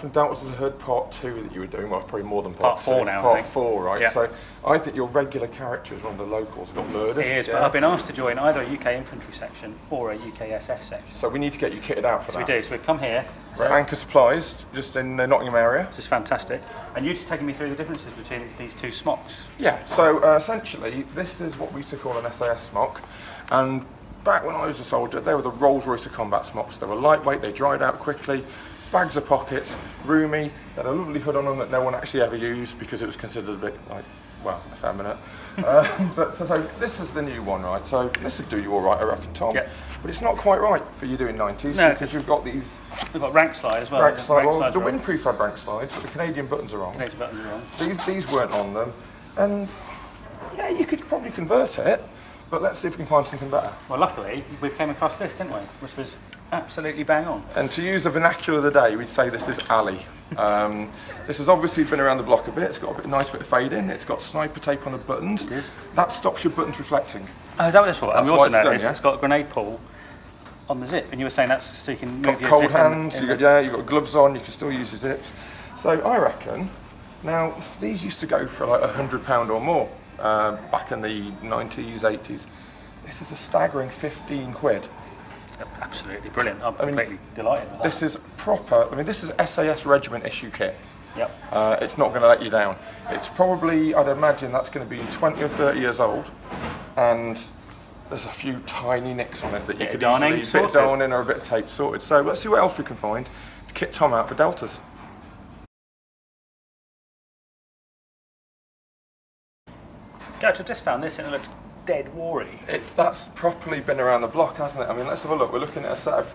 from Delta's as a hood part 2 that you were doing. Well, probably more than part 2. Part 4 now, Part I think. 4, right? Yeah. So I think your regular character is one of the locals who got murdered. He is, but I've been asked to join either a UK infantry section or a UK SF section. So we need to get you kitted out for that. So we do. So we've come here. We're at Anchor Supplies, just in the Nottingham area. Which is fantastic. And you're just taking me through the differences between these two smocks. Yeah, so essentially this is what we used to call an SAS smock, and back when I was a soldier they were the Rolls-Royce of combat smocks. They were lightweight, they dried out quickly, bags of pockets, roomy, they had a lovely hood on them that no one actually ever used because it was considered a bit like, well, effeminate. But so this is the new one, right? So this would do you all right, I reckon, Tom. Yep. But it's not quite right for you doing 90s, no, because you've got these... We've got rank slide as well. Rank slide, well, the windproof had rank slides, but the Canadian buttons are on. Canadian buttons are on. These weren't on them, and yeah, you could probably convert it, but let's see if we can find something better. Well, luckily, we came across this, didn't we? Which was absolutely bang on. And to use the vernacular of the day, we'd say this is alley. This has obviously been around the block a bit. It's got a nice bit of fade in. It's got sniper tape on the buttons. It is. That stops your buttons reflecting. Oh, is that what this was? That's And we why also it's noticed done, yeah? it's got a grenade pull on the zip, and you were saying that's so you can move Got your cold zip hands. You've got gloves on. You can still use your zips. So I reckon. Now these used to go for like £100 or more back in the 90s, 80s. This is a staggering 15 quid. Absolutely brilliant. I'm completely delighted with that. This is proper, I mean, this is SAS regiment issue kit. Yep. It's not going to let you down. It's probably, I'd imagine that's going to be 20 or 30 years old, and there's a few tiny nicks on it that you could easily, a bit of darning or a bit of tape sorted. So let's see what else we can find to kit Tom out for Deltas. Gareth, I just found this and it looks dead warry. That's properly been around the block, hasn't it? I mean, let's have a look. We're looking at a set of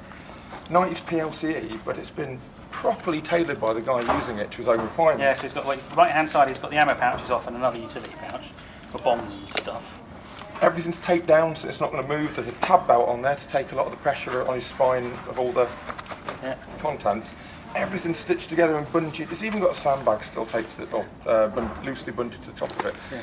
90s PLCE, but it's been properly tailored by the guy using it to his own requirements. Yeah, so he's got, like, the right hand side, he's got the ammo pouches off and another utility pouch for bombs and stuff. Everything's taped down so it's not going to move. There's a tab belt on there to take a lot of the pressure on his spine of all the content. Everything's stitched together and bungeed. It's even got a sandbag still taped to the top, loosely bungeed to the top of it. Yeah.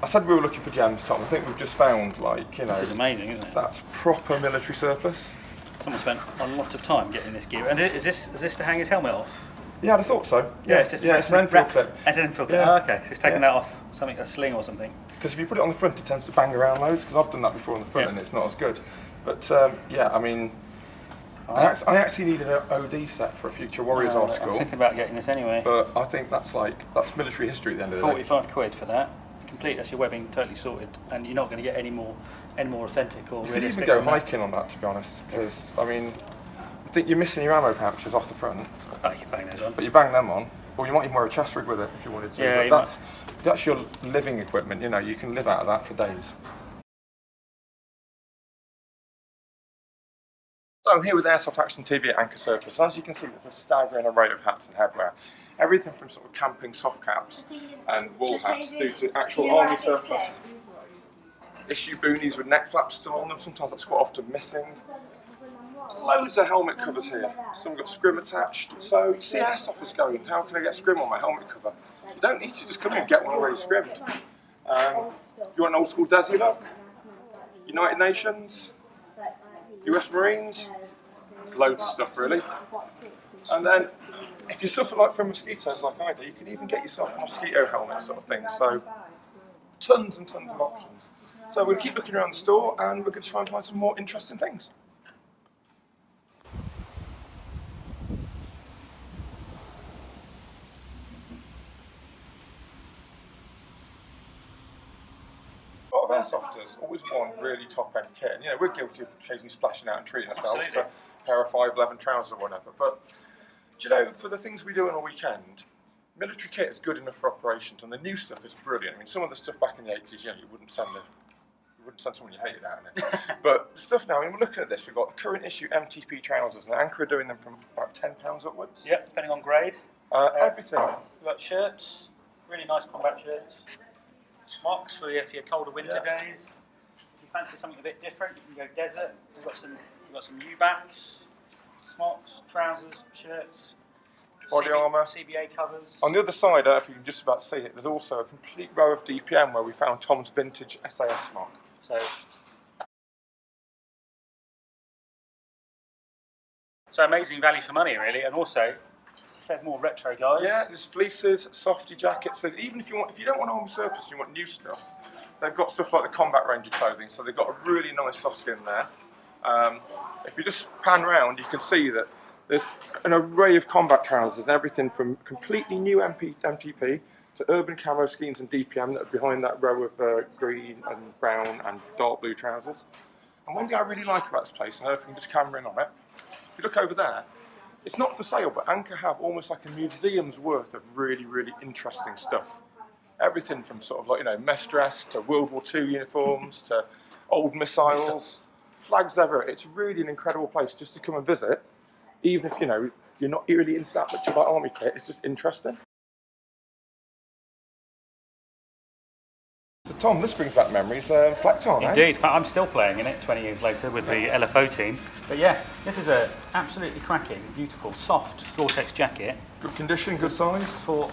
I said we were looking for gems, Tom. I think we've just found, like, you know... This is amazing, isn't it? That's proper military surplus. Someone spent a lot of time getting this gear. And is this to hang his helmet off? Yeah, I'd have thought so. Yeah, it's just it's an Enfield clip. It's an Enfield clip. Yeah. Oh, okay. So he's taking that off something, a sling or something. Because if you put it on the front, it tends to bang around loads, because I've done that before on the front and it's not as good. But yeah, I mean... I actually need an OD set for a future Warriors article. I'm thinking about getting this anyway. But I think that's military history at the end of the day. 45 quid for that. Complete, that's your webbing totally sorted, and you're not going to get any more authentic or realistic. You could even go hiking on that, to be honest, because I mean, I think you're missing your ammo pouches off the front. Oh, you can bang those on. But you bang them on, or you might even wear a chest rig with it if you wanted to. Yeah, but that's your living equipment. You know, you can live out of that for days. So I'm here with Airsoft Action TV at Anchor Surplus. As you can see, there's a staggering array of hats and headwear. Everything from sort of camping soft caps and wool hats through to actual army surplus. Issue boonies with neck flaps still on them, sometimes that's quite often missing. Loads of helmet covers here. Some got scrim attached. So you see Airsoft was going, how can I get scrim on my helmet cover? You don't need to, just come in and get one already scrimmed. You want an old school Desi look? United Nations? US Marines? Loads of stuff really. And then, if you suffer like from mosquitoes like I do, you can even get yourself a mosquito helmet sort of thing. So, tons and tons of options. So we're going to keep looking around the store and we're going to try and find some more interesting things. A lot of airsofters always want really top-end kit. And, you know, we're guilty of occasionally splashing out and treating ourselves to a pair of 511 trousers or whatever. But, do you know, for the things we do on a weekend, military kit is good enough for operations, and the new stuff is brilliant. I mean, some of the stuff back in the 80s, you know, you wouldn't send someone you hated out in it. But stuff now, I mean, we're looking at this, we've got current issue MTP trousers, and Anchor are doing them from about £10 upwards. Yep, depending on grade. Everything. We've got shirts, really nice combat shirts. Smocks for your colder winter days. If you fancy something a bit different, you can go desert. We've got some U-backs, smocks, trousers, shirts, body armour, CBA covers. On the other side, I don't know if you can just about see it, there's also a complete row of DPM where we found Tom's vintage SAS smock. So amazing value for money, really, and also They're more retro guys. Yeah, there's fleeces, softy jackets. There's, even if you don't want army surplus, you want new stuff. They've got stuff like the combat range of clothing, so they've got a really nice soft skin there. If you just pan around, you can see that there's an array of combat trousers and everything from completely new MTP to urban camo schemes and DPM that are behind that row of green and brown and dark blue trousers. And one thing I really like about this place, and I hope you can just camera in on it, if you look over there, it's not for sale, but Anchor have almost like a museum's worth of really, really interesting stuff. Everything from sort of like, you know, mess dress to World War II uniforms to old missiles, flags ever. It's really an incredible place just to come and visit, even if, you know, you're not really into that much about army kit. It's just interesting. So Tom, this brings back memories. Flak on, eh? Indeed. In fact, I'm still playing in it 20 years later with the LFO team. But yeah, this is a absolutely cracking, beautiful, soft Gore-Tex jacket. Good condition, good size. For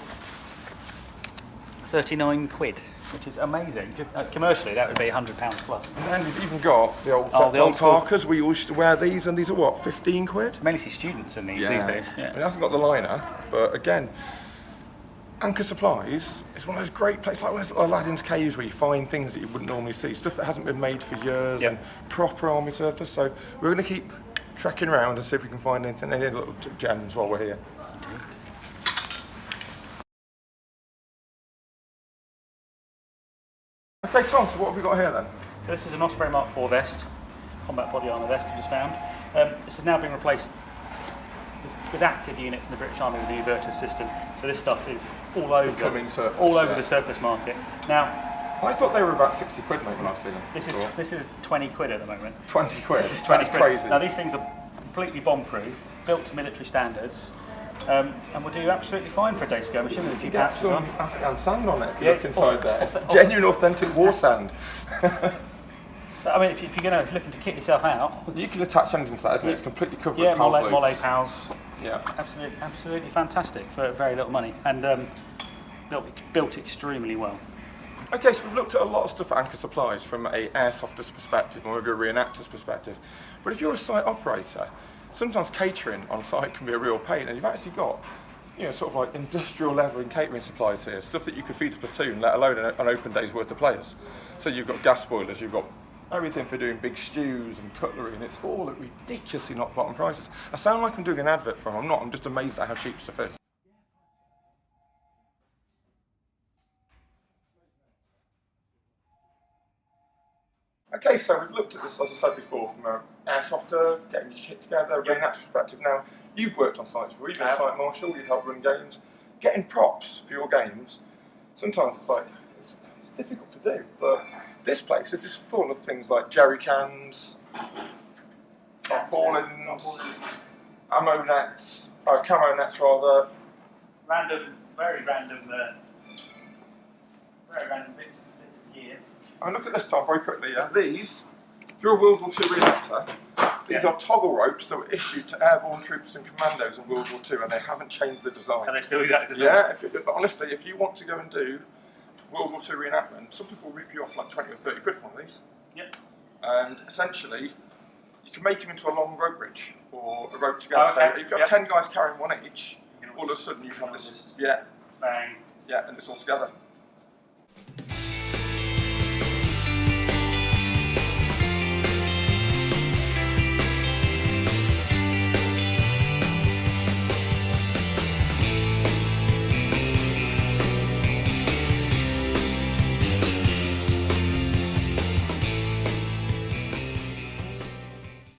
39 quid, which is amazing. Commercially, that would be £100 plus. And then you've even got the old Parkers. We used to wear these, and these are what, 15 quid? Mainly see students in these days. Yeah. It hasn't got the liner, but again, Anchor Supplies is one of those great places, like those Aladdin's caves where you find things that you wouldn't normally see, stuff that hasn't been made for years, and proper army surplus. So we're going to keep trekking around and see if we can find anything, any little gems while we're here. Indeed. Okay, Tom, so what have we got here then? So this is an Osprey Mark IV vest, combat body armour vest we just found. This has now been replaced with active units in the British Army with the Vertus system. So this stuff is all over the surplus market. Now, I thought they were about 60 quid, mate, when I see them. This is 20 quid at the moment. 20 quid? This is 20 That's quid. crazy. Now these things are completely bomb-proof, built to military standards, and will do absolutely fine for a day skirmishing with a few patches on. Get some Afghan sand on it if you look inside there. It's genuine, authentic war sand. So, I mean, if you're looking to kit yourself out... You can attach anything to that, isn't it? It's completely covered with PALS loops. Mole pals. Yeah. Absolutely fantastic for very little money, and built extremely well. Okay, so we've looked at a lot of stuff at Anchor Supplies from a airsofter's perspective or maybe a reenactor's perspective. But if you're a site operator, sometimes catering on site can be a real pain, and you've actually got, you know, sort of like industrial level in catering supplies here, stuff that you could feed a platoon, let alone an open day's worth of players. So you've got gas boilers, you've got everything for doing big stews and cutlery, and it's all at ridiculously not bottom prices. I sound like I'm doing an advert for them, I'm not, I'm just amazed at how cheap stuff is. Okay, so we've looked at this, as I said before, from an airsofter, getting your kit together, running that perspective. Now, you've worked on sites before, you've been a site marshal, you've helped run games. Getting props for your games, sometimes it's like, it's difficult to do, but this place is just full of things like jerry cans, tarpaulins, ammo nets, camo nets rather. Very random bits of gear. I mean, look at this, Tom, very quickly. These, if you're a World War II reenactor, these are toggle ropes that were issued to airborne troops and commandos in World War II, and they haven't changed the design. And they still exactly the same? Yeah, but honestly, if you want to go and do World War II reenactment, some people rip you off like 20 or 30 quid for one of these. Yep. And essentially, you can make them into a long rope bridge or a rope together. Okay. So if you have 10 guys carrying one each, all of a sudden you have this, bang. Yeah, and it's all together.